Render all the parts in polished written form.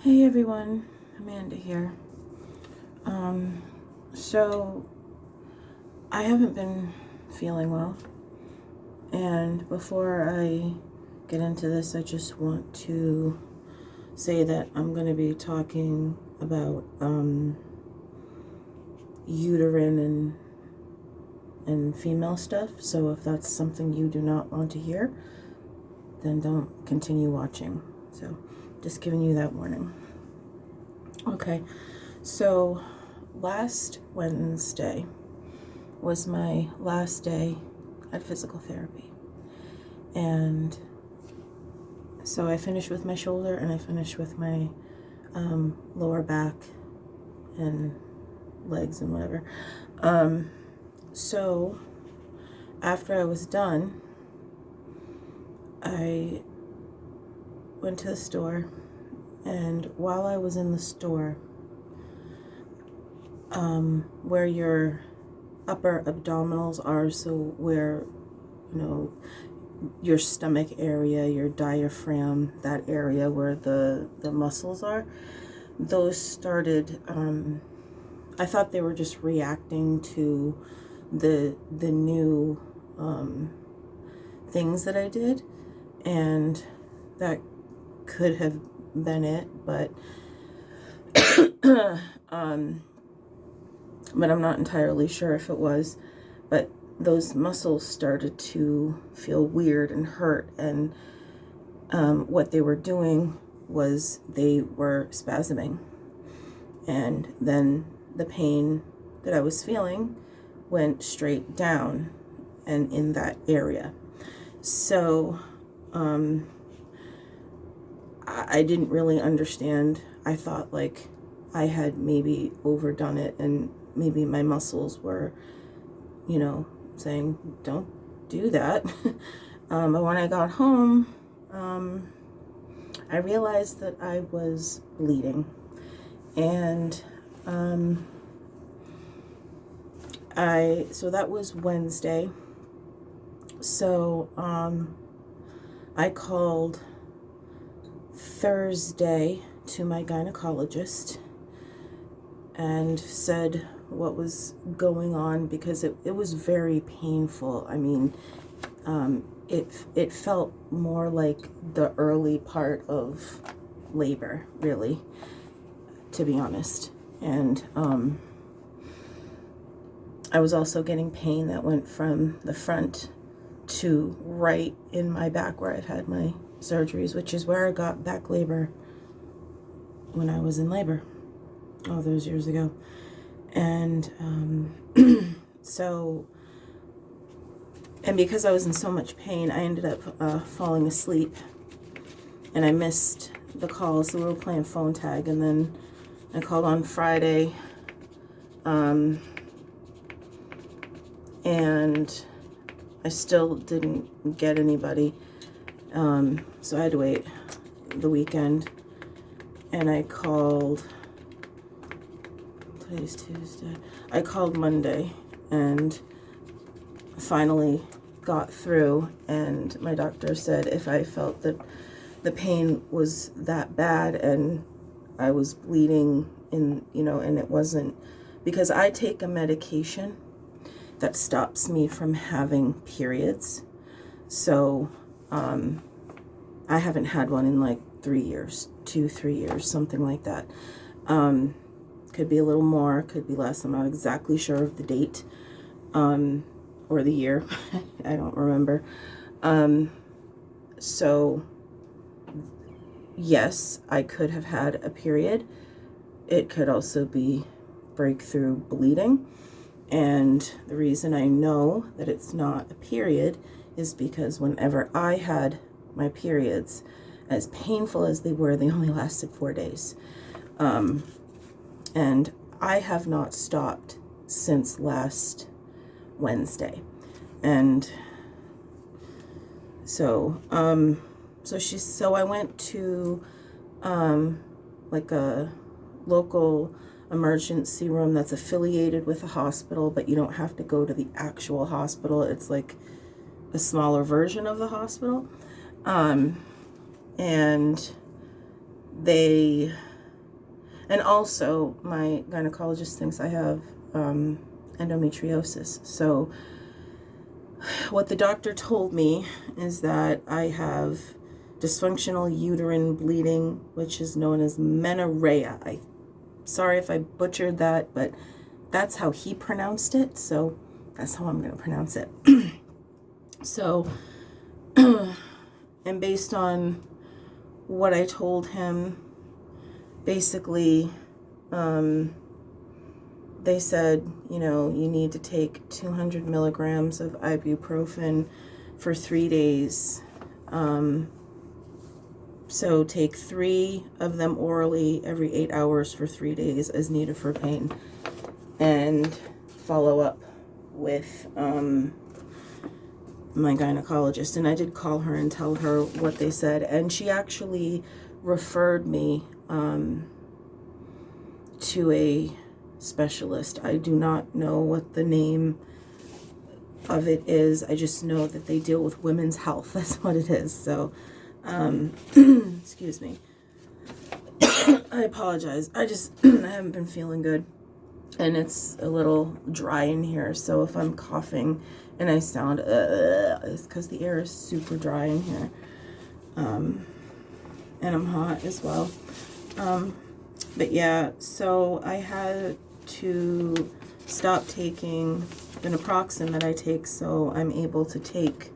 Hey everyone, Amanda here. So I haven't been feeling well, and before I get into this, I just want to say that I'm going to be talking about uterine and female stuff. So if that's something you do not want to hear, then don't continue watching. So just giving you that warning. Okay, so last Wednesday was my last day at physical therapy. And so I finished with my shoulder and I finished with my lower back and legs and whatever. So after I was done, I went to the store, and while I was in the store, where your upper abdominals are, so where, your stomach area, your diaphragm, that area where the muscles are, those started, I thought they were just reacting to the new things that I did, and that could have been it, but but I'm not entirely sure if it was. But those muscles started to feel weird and hurt, and what they were doing was they were spasming, and then the pain that I was feeling went straight down and in that area. So I didn't really understand. I thought like I had maybe overdone it, and maybe my muscles were, saying, don't do that. But when I got home, I realized that I was bleeding. And so that was Wednesday. So I called Thursday to my gynecologist and said what was going on, because it was very painful. I mean, it felt more like the early part of labor, really, to be honest. And I was also getting pain that went from the front to right in my back where I've had my surgeries, which is where I got back labor when I was in labor all those years ago. And so, and because I was in so much pain, I ended up falling asleep, and I missed the call. So we were playing phone tag, and then I called on Friday, and I still didn't get anybody. So I had to wait the weekend, and I called, today's Tuesday, I called Monday and finally got through, and my doctor said if I felt that the pain was that bad and I was bleeding and it wasn't, because I take a medication that stops me from having periods. So I haven't had one in like 3 years, 3 years, something like that. Could be a little more, could be less. I'm not exactly sure of the date or the year. I don't remember. So yes, I could have had a period. It could also be breakthrough bleeding. And the reason I know that it's not a period is because whenever I had my periods, as painful as they were, they only lasted 4 days. And I have not stopped since last Wednesday. And so, so I went to like a local emergency room that's affiliated with a hospital, but you don't have to go to the actual hospital. It's like a smaller version of the hospital. And they And also, my gynecologist thinks I have endometriosis. So what the doctor told me is that I have dysfunctional uterine bleeding, which is known as menorrhagia. Sorry if I butchered that, but that's how he pronounced it, so that's how I'm going to pronounce it. So, and based on what I told him, basically, they said, you know, you need to take 200 milligrams of ibuprofen for 3 days. So take 3 of them orally every 8 hours for 3 days as needed for pain. And follow up with my gynecologist. And I did call her and tell her what they said. And she actually referred me to a specialist. I do not know what the name of it is. I just know that they deal with women's health. That's what it is. So, excuse me. I apologize. I haven't been feeling good. And it's a little dry in here. So if I'm coughing and I sound, it's because the air is super dry in here. And I'm hot as well. But yeah, so I had to stop taking the naproxen that I take, so I'm able to take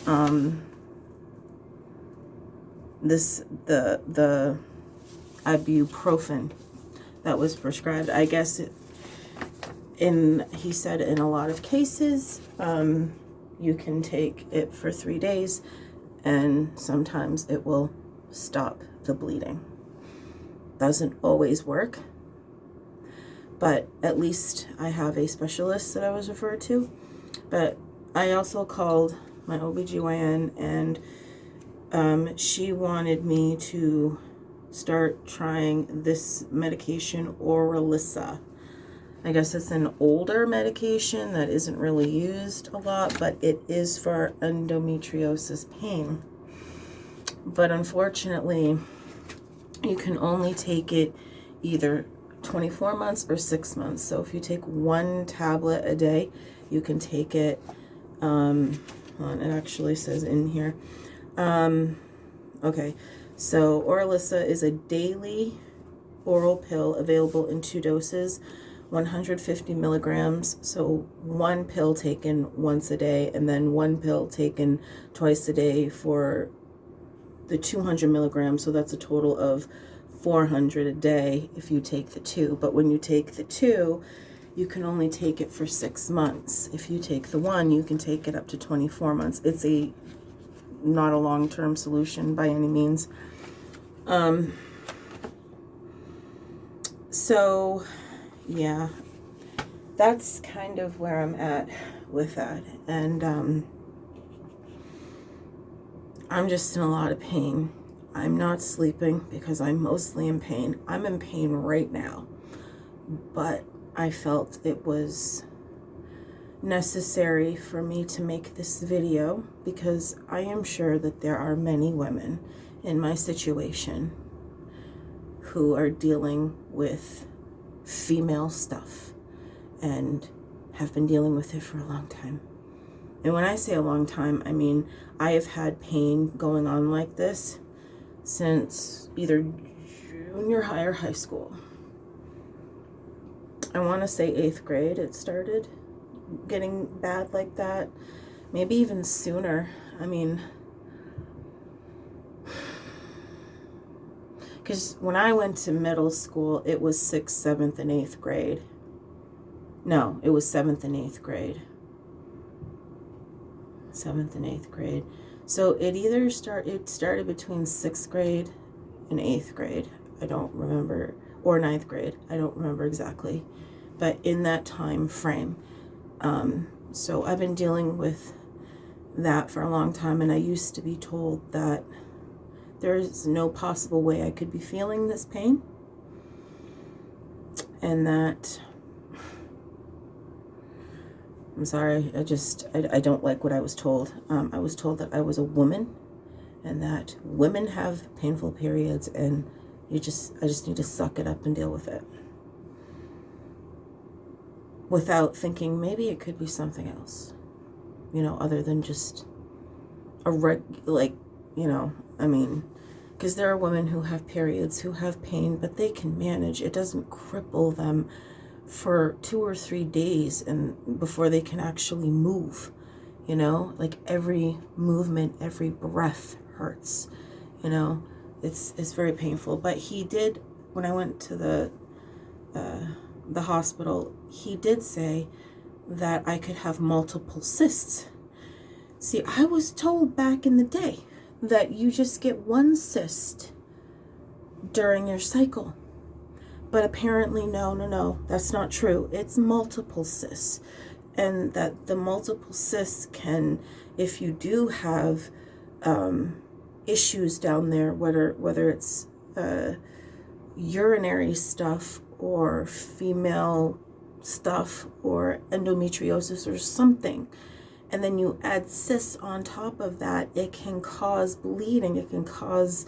the ibuprofen that was prescribed. I guess he said in a lot of cases, you can take it for 3 days, and sometimes it will stop the bleeding. Doesn't always work, but at least I have a specialist that I was referred to. But I also called my OBGYN, and she wanted me to start trying this medication, Orilissa. I guess it's an older medication that isn't really used a lot, but it is for endometriosis pain. But unfortunately, you can only take it either 24 months or 6 months. So if you take 1 tablet a day, you can take it, it actually says in here. Okay, so Orilissa is a daily oral pill available in 2 doses, 150 milligrams. So 1 pill taken once a day, and then 1 pill taken twice a day for the 200 milligrams. So that's a total of 400 a day if you take the 2. But when you take the 2, you can only take it for 6 months. If you take the 1, you can take it up to 24 months. It's not a long-term solution by any means. So yeah, that's kind of where I'm at with that. And I'm just in a lot of pain. I'm not sleeping because I'm mostly in pain. I'm in pain right now, but I felt it was necessary for me to make this video because I am sure that there are many women in my situation who are dealing with female stuff and have been dealing with it for a long time. And when I say a long time, I mean I have had pain going on like this since either junior high or high school. I want to say 8th grade it started getting bad like that. Maybe even sooner. I mean, because when I went to middle school, it was 6th, 7th, and 8th grade. No, it was 7th and 8th grade. 7th and 8th grade. So it started between 6th grade and 8th grade. I don't remember, or 9th grade. I don't remember exactly, but in that time frame. So I've been dealing with that for a long time, and I used to be told that there is no possible way I could be feeling this pain, and that, I'm sorry, I don't like what I was told. I was told that I was a woman, and that women have painful periods, and I just need to suck it up and deal with it. Without thinking maybe it could be something else, you know, other than just a I mean, because there are women who have periods, who have pain, but they can manage. It doesn't cripple them for 2 or 3 days and before they can actually move, you know, like every movement, every breath hurts, you know, it's very painful. But he did, when I went to the hospital, he did say that I could have multiple cysts. See, I was told back in the day that you just get one cyst during your cycle. But apparently, no, that's not true. It's multiple cysts. And that the multiple cysts can, if you do have issues down there, whether it's urinary stuff or female stuff or endometriosis or something, and then you add cysts on top of that, it can cause bleeding. It can cause,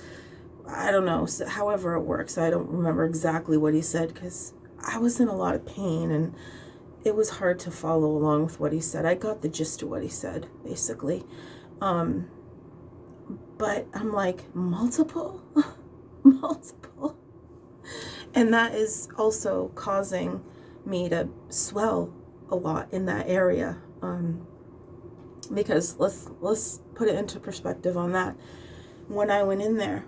I don't know, however it works. I don't remember exactly what he said because I was in a lot of pain and it was hard to follow along with what he said. I got the gist of what he said, basically. But I'm like, multiple? Multiple? And that is also causing me to swell a lot in that area. Because let's put it into perspective on that. When I went in there,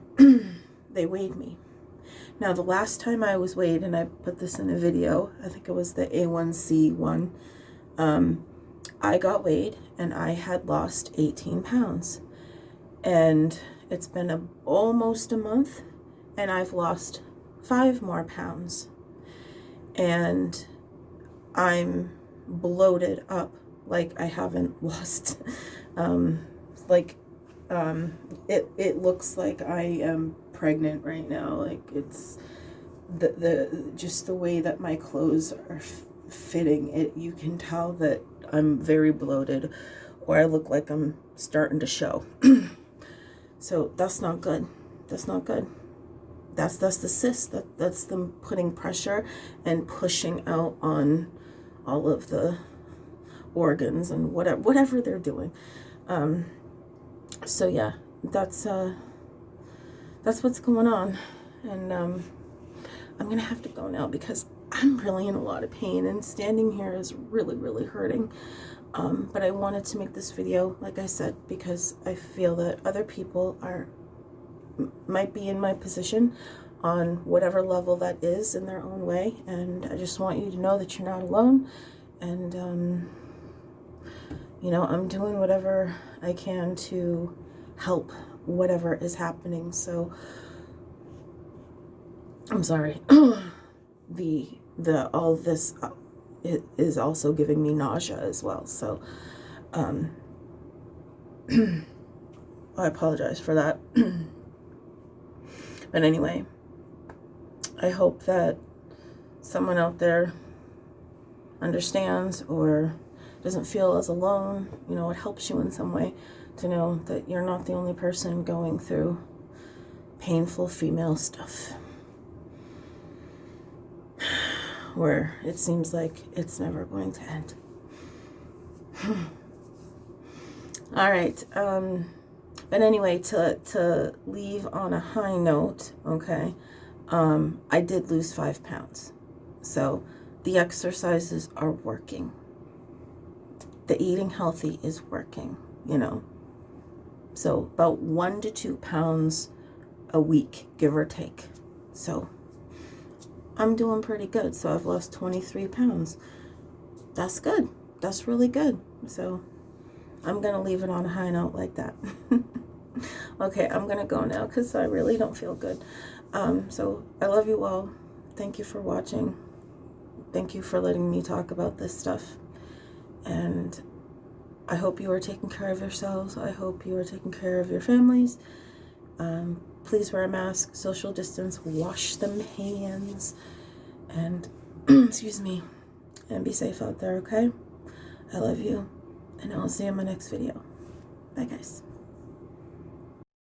they weighed me. Now, the last time I was weighed, and I put this in a video, I think it was the A1C one, I got weighed and I had lost 18 pounds. And it's been almost a month and I've lost 5 more pounds. And I'm bloated up like I haven't lost. It looks like I am pregnant right now. Like it's just the way that my clothes are fitting. You can tell that I'm very bloated, or I look like I'm starting to show. So that's not good. That's not good. That's the cyst. That's them putting pressure and pushing out on all of the organs and whatever they're doing. So yeah, that's what's going on. And I'm gonna have to go now because I'm really in a lot of pain and standing here is really, really hurting. But I wanted to make this video, like I said, because I feel that other people might be in my position on whatever level that is in their own way. And I just want you to know that you're not alone. And, you know, I'm doing whatever I can to help whatever is happening. So I'm sorry. All this it is also giving me nausea as well. So, I apologize for that. But anyway, I hope that someone out there understands or doesn't feel as alone. You know, it helps you in some way to know that you're not the only person going through painful female stuff, where it seems like it's never going to end. All right. But anyway, to leave on a high note, okay, I did lose 5 pounds. So the exercises are working. The eating healthy is working, you know. So about 1 to 2 pounds a week, give or take. So I'm doing pretty good. So I've lost 23 pounds. That's good. That's really good. So I'm going to leave it on a high note like that. Okay, I'm going to go now because I really don't feel good. So I love you all. Thank you for watching. Thank you for letting me talk about this stuff. And I hope you are taking care of yourselves. I hope you are taking care of your families. Please wear a mask, social distance, wash them hands, and excuse me, and be safe out there, okay? I love you, and I'll see you in my next video. Bye, guys.